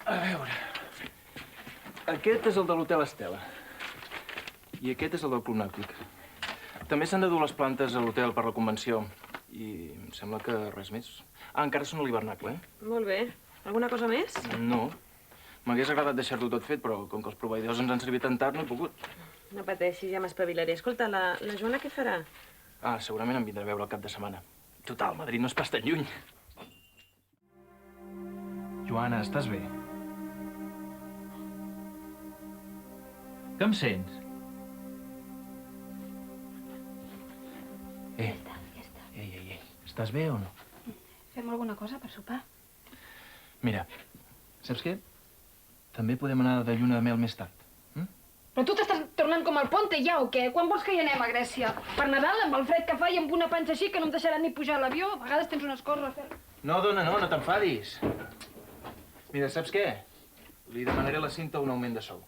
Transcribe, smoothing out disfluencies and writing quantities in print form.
A veure... Aquest és el de l'Hotel Estela. I aquest és el del Club Nàutic. També s'han de dur les plantes a l'hotel per la convenció. I em sembla que res més. Ah, encara són a l'hivernacle, eh? Molt bé. Alguna cosa més? No. M'hagués agradat deixar-ho tot fet, però com que els proveïdors ens han servit tan tard, no he pogut. No pateixis, ja m'espavilaré. Escolta, la Joana què farà? Ah, segurament em vindrà a veure el cap de setmana. Total, Madrid no és pas tan lluny. Joana, estàs bé? Que em sents? Ei. Estàs bé o no? Fem alguna cosa per sopar? Mira, saps què? També podem anar de lluna de mel més tard. Però tu t'estàs tornant com el Ponte ja o què? Quan vols que hi anem a Grècia? Per Nadal, amb el fred que fa i amb una panxa així que no em deixaran ni pujar a l'avió? A vegades tens unes coses a fer. No, dona, no t'enfadis. Mira, saps què? Li demanaré a la Cinta un augment de sou.